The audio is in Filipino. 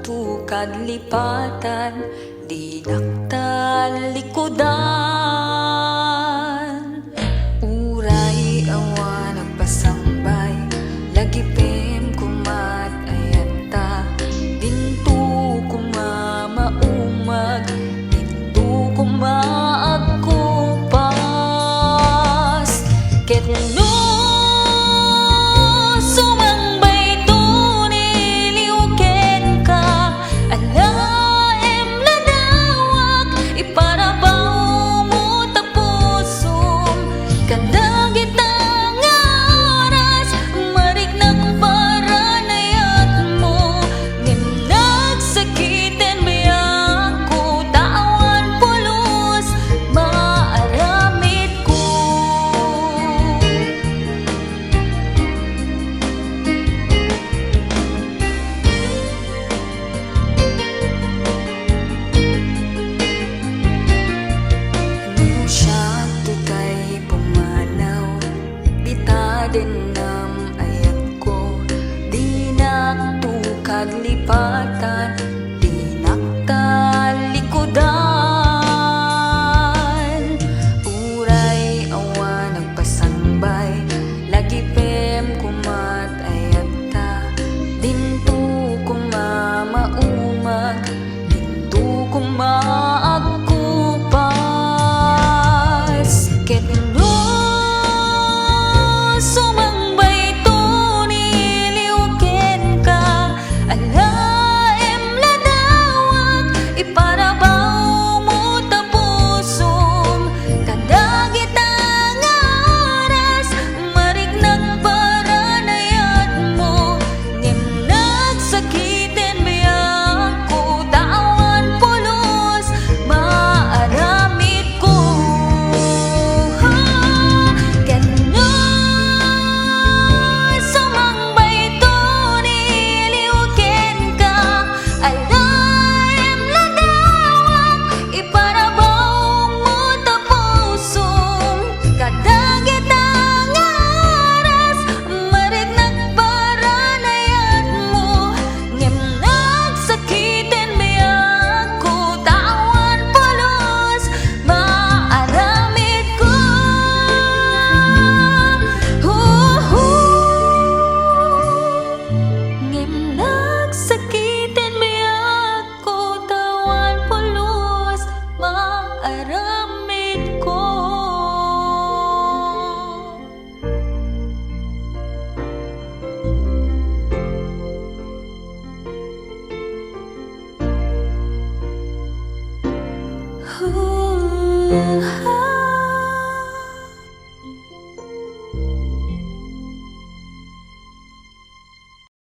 tukad lipatan, di naktal likodan. Uray awan nagpasambay, lagi pem kumat ayanta. Dinto kumamaumag, dinto kumaagkupas. Ket no denam ayat ko, di naktukad lipatan, di naktal likodan. Uray awan nagpasambay, lagi pem kumat ayat ta. Dinto kumamaumag, dinto kumaagkupas. Ket I love